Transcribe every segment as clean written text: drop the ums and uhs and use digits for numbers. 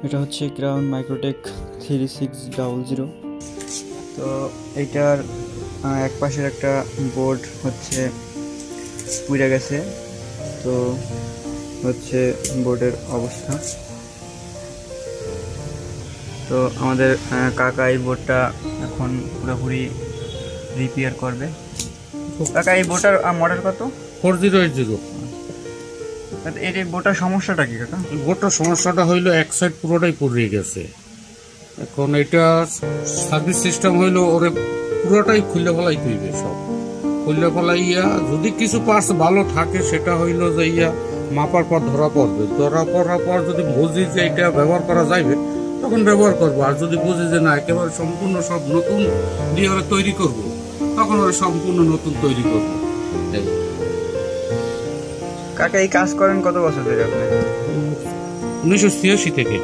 এটা হচ্ছে ক্রাউন মাইক্রোটেক 3600। তো এইটার এক পাশের একটা বোর্ড হচ্ছে পুড়ে গেছে, তো হচ্ছে বোর্ডের অবস্থা। তো আমাদের কাকা এই বোর্ডটা এখন পুরোপুরি রিপেয়ার করবে। কাকা এই বোর্ডটার মডেল কত? 4080। এই বোর্ডটার সমস্যাটা কি কাকা? বোর্ডটার সমস্যাটা হইলো এক সাইড পুরোটাই পুড়ে গেছে। এখন এটা সার্ভিস সিস্টেম হইলো ওরে পুরোটাই খুলে ফেলাই তুইবে, সব খুলে ফেলাইয়া যদি কিছু পার্টস ভালো থাকে সেটা হইলো যে মাপার পর ধরা পড়বে। ধরা পড়ার পর যদি বুঝি যে এটা ব্যবহার করা যাবে তখন ব্যবহার করবো, আর যদি বুঝি যে না একেবারে সম্পূর্ণ সব নতুন দিয়ে ওরা তৈরি করবো তখন ওরা সম্পূর্ণ নতুন তৈরি করবো। কাকা এই কাজ করেন কত বছর ধরে আপনি? 1986 থেকে।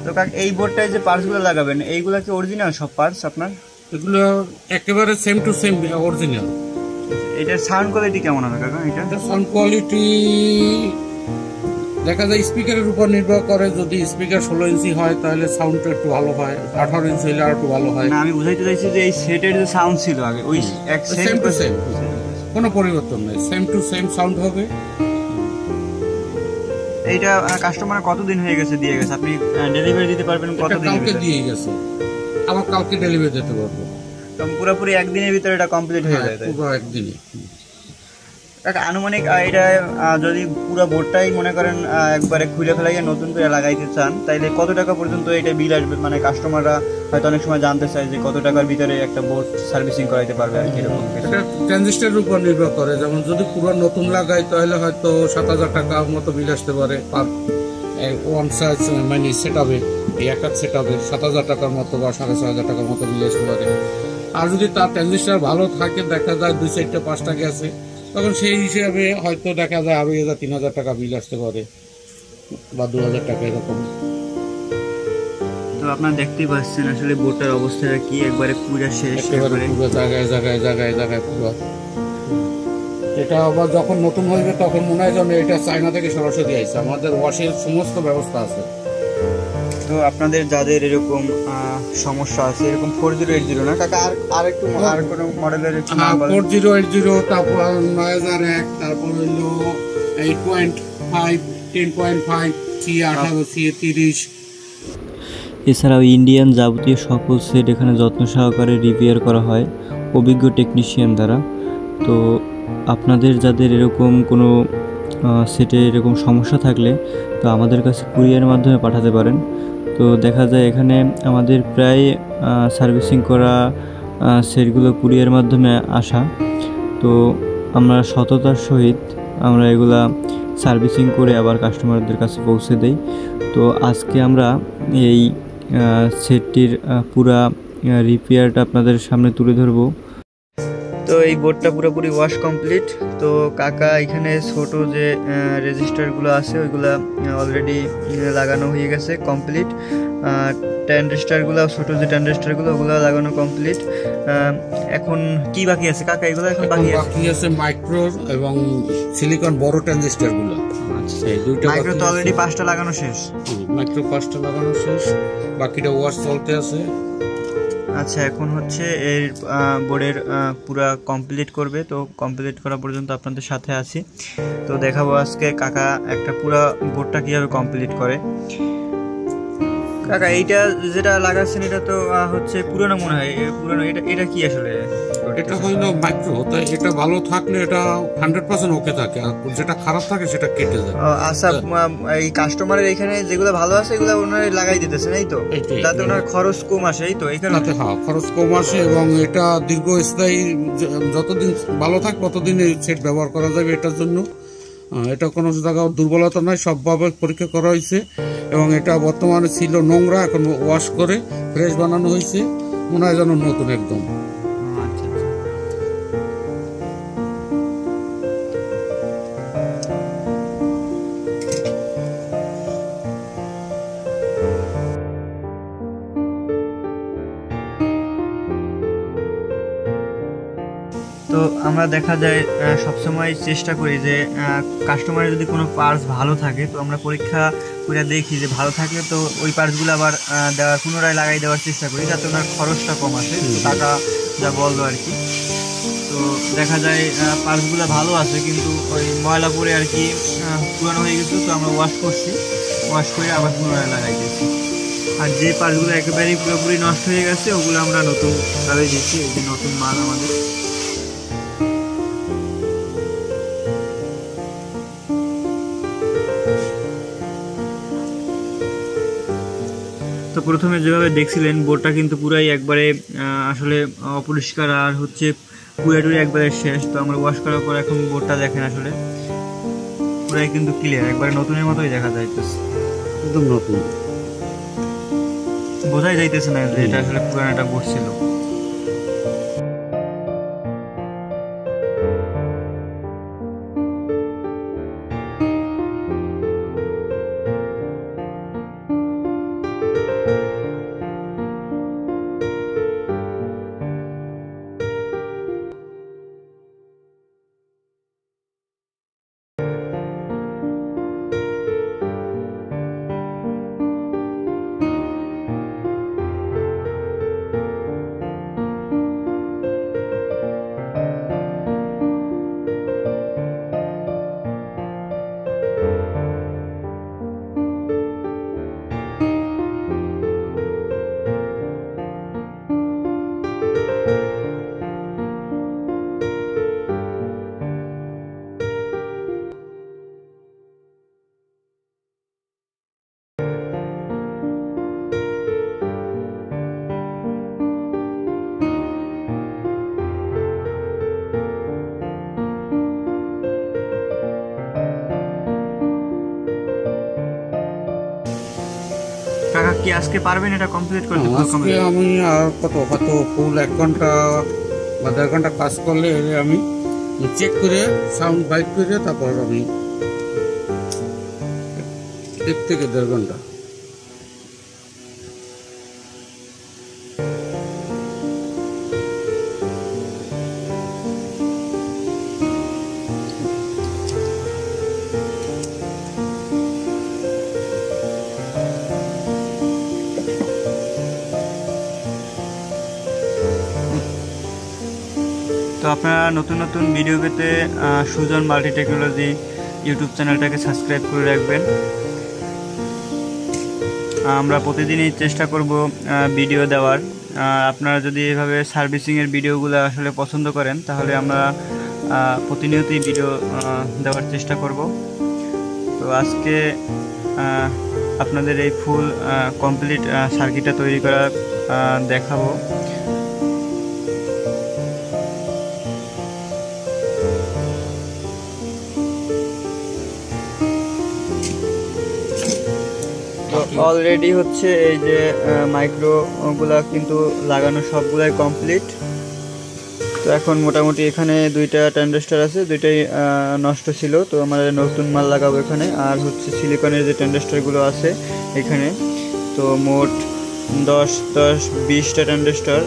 তো কাকা এই বোর্ডটায় যে পার্টসগুলো লাগাবেন এইগুলো কি অরিজিনাল সব পার্টস আপনার? এগুলো একেবারে সেম টু সেম অরিজিনাল। এটার সাউন্ড কোয়ালিটি কেমন হবে কাকা? এটা সাউন্ড কোয়ালিটি দেখা যায় স্পিকারের উপর নির্ভর করে। যদি স্পিকার 16 ইঞ্চি হয় তাহলে সাউন্ডটা একটু ভালো হয়, 18 ইঞ্চি হলে আর একটু ভালো হয়। না, আমি বুঝাইতে চাইছি যে এই সেটের যে সাউন্ড ছিল আগে ওই এক সেম টু সেম, কোনো পরিবর্তন নেই, সেম টু সেম সাউন্ড হবে। এইটা কাস্টমার কতদিন হয়ে গেছে দিয়ে গেছে? আপনি ডেলিভারি দিতে পারবেন কতদিন? কালকে দিয়ে গেছে, আবার কালকে ডেলিভারি দিতে পারবো। পুরোপুরি একদিনের ভিতরে এটা কমপ্লিট হয়ে যায়? পুরো একদিনে। আনুমানিক এটা যদি পুরো বোর্ডটাই মনে করেন একবারে খুলে ফেলাইয়া নতুন করে লাগাইতে চান তাইলে কত টাকা পর্যন্ত এটা বিল আসবে? মানে কাস্টমাররা হয়তো অনেক সময় জানতে চায় যে কত টাকার ভিতরে একটা বোর্ড সার্ভিসিং করাইতে পারবে আর কি এরকম। এটা ট্রানজিস্টরের উপর নির্ভর করে। যেমন যদি পুরো নতুন লাগাই তাহলে হয়তো 7000 টাকা মতো বিল আসতে পারে পার ওয়ান সাইজ, মানে সেট আপে এক সেট আপে 7000 টাকার মতো বা 6500 টাকার মতো বিল আসতে পারে। আর যদি তার ট্রানজিস্টর ভালো থাকে, দেখা যায় 2-4টা 5টা গেছে, তখন সেই হিসাবে হয়তো দেখা যায় 2000-3000 টাকা বিল আসতে পারে বা 2000 টাকা এরকম। তো আপনারা দেখতেই পাচ্ছেন আসলে বোর্ডটার অবস্থাটা কি, একবারে পুরো শেষ, একেবারে পুরো জায়গায় জায়গায় জায়গায় জায়গায় পুরো। এটা আবার যখন নতুন হইবে তখন মনে হয় যেন এটা চায়না থেকে সরাসরি আইছে। আমাদের ওয়াশের সমস্ত ব্যবস্থা আছে। তো আপনাদের যাদের এরকম সমস্যা আছে, এরকম 4080 না কাকা, আর একটু আর কোন মডেলের? 4080, তারপর 9001, তারপর হলো 8.5, 10.5, C18, C30। এছাড়াও ইন্ডিয়ান যাবতীয় সকল সেট এখানে যত্ন সহকারে রিপেয়ার করা হয় অভিজ্ঞ টেকনিশিয়ান দ্বারা। তো আপনাদের যাদের এরকম কোনো সেটে এরকম সমস্যা থাকলে তো আমাদের কাছে কুরিয়ারের মাধ্যমে পাঠাতে পারেন। তো দেখা যায় এখানে আমাদের প্রায় সার্ভিসিং করা সেটগুলো কুরিয়ারের মাধ্যমে আসা। তো আমরা সততার সহিত আমরা এগুলা সার্ভিসিং করে আবার কাস্টমারদের কাছে পৌঁছে দেই। তো আজকে আমরা এই সেটটির পুরা রিপেয়ারটা আপনাদের সামনে তুলে ধরবো। তো এই বোর্ডটা পুরোপুরি ওয়াশ কমপ্লিট। তো কাকা এখানে ছোট যে রেজিস্টারগুলো আছে ওইগুলা অলরেডি লাগানো হয়ে গেছে কমপ্লিট। ট্রানজিস্টারগুলো ছোট যে ট্রানজিস্টারগুলো ওগুলো লাগানো কমপ্লিট। এখন কি বাকি আছে কাকা? এগুলো এখন বাকি আছে মাইক্রো এবং সিলিকন বড় ট্রানজিস্টারগুলো। আচ্ছা, এই দুটো মাইক্রো তো অলরেডি 5টা লাগানো শেষ। মাইক্রো 5টা লাগানো শেষ, বাকিটা ওয়াশ চলতে আছে। আচ্ছা, এখন হচ্ছে এর বোর্ডের পুরা কমপ্লিট করবে। তো কমপ্লিট করা পর্যন্ত আপনাদের সাথে আছি। তো দেখাবো আজকে কাকা একটা পুরা বোর্ডটা কীভাবে কমপ্লিট করে। কাকা এইটা যেটা লাগাচ্ছেন এটা তো হচ্ছে পুরনো মনে হয়, পুরনো। এটা কি আসলে? এটা হইলো মাইক্রো, তাই এটা ভালো থাকলে এটা 100% ওকে থাকে, আর যেটা খারাপ থাকে সেটা কেটে যায়। আচ্ছা, এই কাস্টমারের এখানে যেগুলো ভালো আছে এগুলো ওনারা লাগাই দিতেছেন এই তো, যাতে ওনার খরচ কম আসে এই তো এখানে। হ্যাঁ, খরচ কম আসে এবং এটা দীর্ঘস্থায়ী, যতদিন ভালো থাকবে ততদিন এই সেট ব্যবহার করা যাবে। এটার জন্য এটা কোনো জায়গায় দুর্বলতা নয়, সবভাবে পরীক্ষা করা হয়েছে এবং এটা বর্তমানে ছিল নোংরা, এখন ওয়াশ করে ফ্রেশ বানানো হয়েছে, মনে হয় যেন নতুন একদম। তো আমরা দেখা যায় সবসময় চেষ্টা করি যে কাস্টমারের যদি কোনো পার্টস ভালো থাকে তো আমরা পরীক্ষা পুরো দেখি যে ভালো থাকলে তো ওই পার্টসগুলো আবার দেওয়ার পুনরায় লাগাই দেওয়ার চেষ্টা করি, যাতে ওনার খরচটা কম আসে, টাকা যা বললো আর কি। তো দেখা যায় পার্টসগুলো ভালো আছে, কিন্তু ওই ময়লা পরে আর কি পুরানো হয়ে গেছে। তো আমরা ওয়াশ করছি, ওয়াশ করে আবার পুনরায় লাগাই দিয়েছি। আর যে পার্টসগুলো একেবারেই পুরোপুরি নষ্ট হয়ে গেছে ওগুলো আমরা নতুন লাগাই দিচ্ছি। এই যে নতুন মাল আমাদের। তো প্রথমে যেভাবে দেখছিলেন বোর্ডটা কিন্তু পুরাই একবারে আসলে অপরিষ্কার, আর হচ্ছে পুরাটুরি একবারে শেষ। তো আমরা ওয়াশ করার পর এখন বোর্ডটা দেখেন আসলে পুরাই কিন্তু ক্লিয়ার, একবারে নতুনের মতোই দেখা যাইতেছে, একদম নতুন, বোঝাই যাইতেছে না যে এটা আসলে পুরানো একটা বোর্ড ছিল। কাকা কি আজকে পারবেন এটা কমপ্লিট করতে? আজকে আমি আর হয়তো ফুল 1 ঘন্টা বা 1.5 ঘন্টা কাজ করলে আমি চেক করে সাউন্ড বাইট করে তারপর আমি 1 থেকে 1.5 ঘন্টা। তো আপনারা নতুন নতুন ভিডিও পেতে সুজন মাল্টি টেকনোলজি ইউটিউব চ্যানেলটাকে সাবস্ক্রাইব করে রাখবেন। আমরা প্রতিদিনই চেষ্টা করব ভিডিও দেওয়ার। আপনারা যদি এভাবে সার্ভিসিংয়ের ভিডিওগুলো আসলে পছন্দ করেন তাহলে আমরা প্রতিনিয়তই ভিডিও দেওয়ার চেষ্টা করব। তো আজকে আপনাদের এই ফুল কমপ্লিট সার্কিটটা তৈরি করা দেখাবো। অলরেডি হচ্ছে এই যে মাইক্রোগুলা কিন্তু লাগানো সবগুলাই কমপ্লিট। তো এখন মোটামুটি এখানে 2টা ট্রানজিস্টর আছে, 2টাই নষ্ট ছিল, তো আমাদের নতুন মাল লাগাবো এখানে। আর হচ্ছে সিলিকনের যে ট্রানজিস্টরগুলো আছে এখানে, তো মোট 10-20টা ট্রানজিস্টর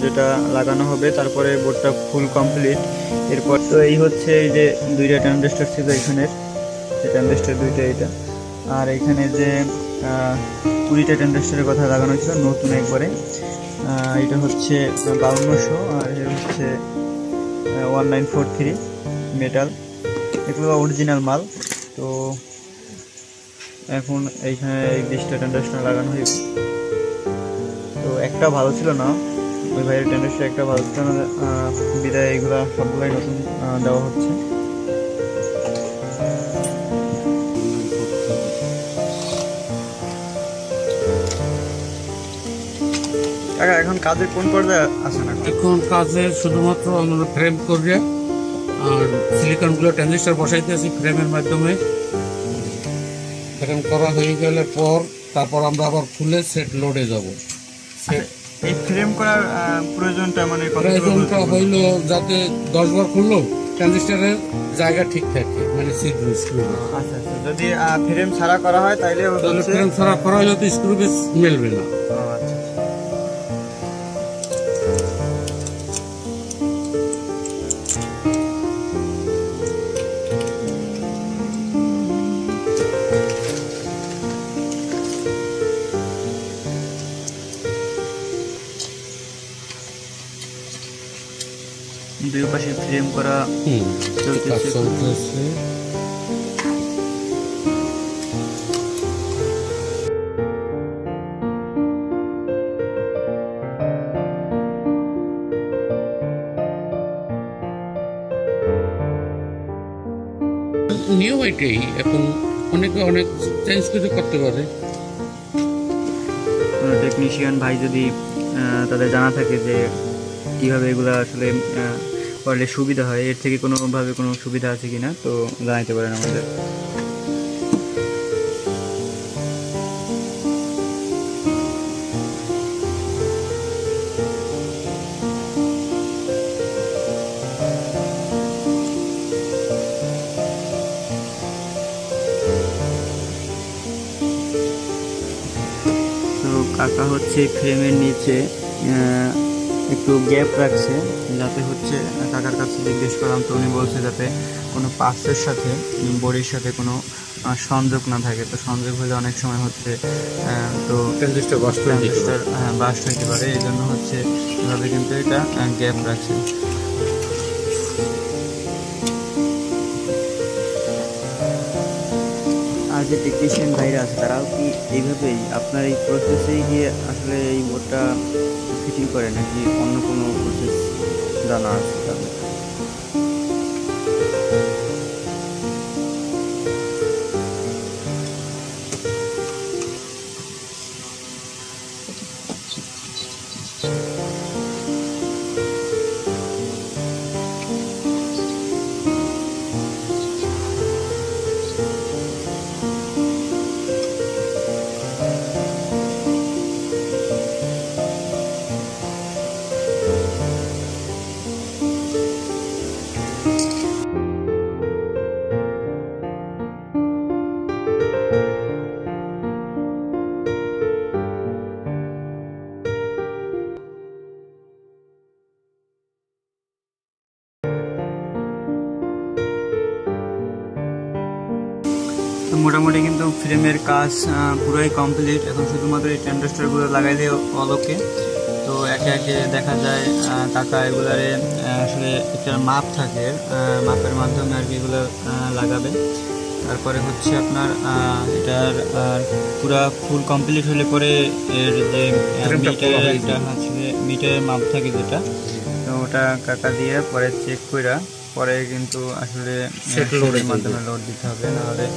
যেটা লাগানো হবে, তারপরে বোর্ডটা ফুল কমপ্লিট। এরপর তো এই হচ্ছে এই যে 2টা ট্রানজিস্টর ছিল এখানের, এই ট্রানজিস্টর 2টা এটা। আর এখানে যে 20টা ট্রানজিস্টরের কথা লাগানো ছিল নতুন একবারে, এটা হচ্ছে 5200, আর এটা হচ্ছে 1943 মেটাল, এগুলো অরিজিনাল মাল। তো এখন এইখানে এই 20টা ট্রানজিস্টর লাগানো হয়েছে। তো একটা ভালো ছিল না, ওই ভাইয়ের ট্রানজিস্টর একটা ভালো ছিল না, বিদায় এগুলো সবগুলোই নতুন দেওয়া হচ্ছে। এখন কাজের কোন পর্যায়ে আছে না? এখন কাজে শুধুমাত্র আমরা ফ্রেম করে আর সিলিকনগুলো ট্রানজিস্টর বসাইতে আছি ফ্রেমের মাধ্যমে। ফ্রেম করা হয়ে গেলে পর তারপর আমরা আবার খুলে সেট লোডে যাব। এই ফ্রেম করার প্রয়োজনটা মানে প্রয়োজনটা হইল যাতে 10 বার খুললো ট্রানজিস্টরের জায়গা ঠিক থাকে, মানে ছিদ্র স্ক্রু। আচ্ছা আচ্ছা, যদি ফ্রেম ছাড়া করা হয় তাহলে ফ্রেম ছাড়া করা হলে তো স্ক্রু বেস মেলবে না। দুই পাশে ফ্রেম করা কাজ চলতেছে। চলতেছে। নিয়ম এটাই, এখন অনেকে অনেক চেঞ্জ কিছু করতে পারে। কোনো টেকনিশিয়ান ভাই যদি তাদের জানা থাকে যে কীভাবে এগুলো আসলে করলে সুবিধা হয়, এর থেকে কোনোভাবে কোনো সুবিধা আছে কিনা, তো জানাইতে পারেন আমাদের। তো কাকা হচ্ছে ফ্রেমের নিচে একটু গ্যাপ রাখছে, যাতে হচ্ছে কাকার কাছে জিজ্ঞেস করলাম, তো উনি বলছে যাতে কোনো পার্টসের সাথে বডির সাথে কোনো সংযোগ না থাকে। তো সংযোগ হলে অনেক সময় হচ্ছে তো ট্রানজিস্টর বাস্ট বাস্ট হইতে পারে, এই জন্য হচ্ছে এভাবে কিন্তু এটা গ্যাপ রাখছে। আর যে টেকনিশিয়ান ভাইরা আছে তারাও কি এইভাবেই আপনার এই প্রসেসেই গিয়ে আসলে এই বোর্ডটা ফিটিং করে, নাকি অন্য কোনো প্রসেস জানা আছে তাদের? তো মোটামুটি কিন্তু ফ্রেমের কাজ পুরোই কমপ্লিট। এখন শুধুমাত্র এই ট্রানজিস্টরগুলো লাগাইলে অলোকে। তো একে একে দেখা যায় কাকা এগুলারে আসলে একটা মাপ থাকে, মাপের মাধ্যমে আর কি এগুলো লাগাবে। তারপরে হচ্ছে আপনার এটার পুরা ফুল কমপ্লিট হলে পরে এর যে মিটারের একটা আছে, মিটারের মাপ থাকে যেটা, তো ওটা কাকা দিয়ে পরে চেক করে পরে কিন্তু আসলে লোডের মাধ্যমে লোড দিতে হবে, নাহলে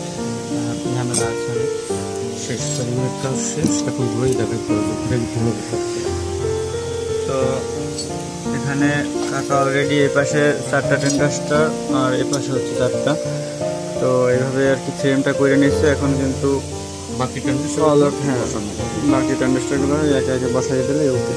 ঝামেলা আছে অনেক। শেষ ফ্রেমের কাজ শেষ, এখন ঘুরেই দেখা করবে ফ্রেম ভালো। তো এখানে কাকা অলরেডি এই পাশে 4টা ট্রানজিস্টর আর এই পাশে হচ্ছে 4টা। তো এইভাবে আর কি ফ্রেমটা করে নিচ্ছে। এখন কিন্তু বাকি ট্রানজিস্টর বাকি ট্রানজিস্টরগুলো একে একে বসাই দিলে ওকে।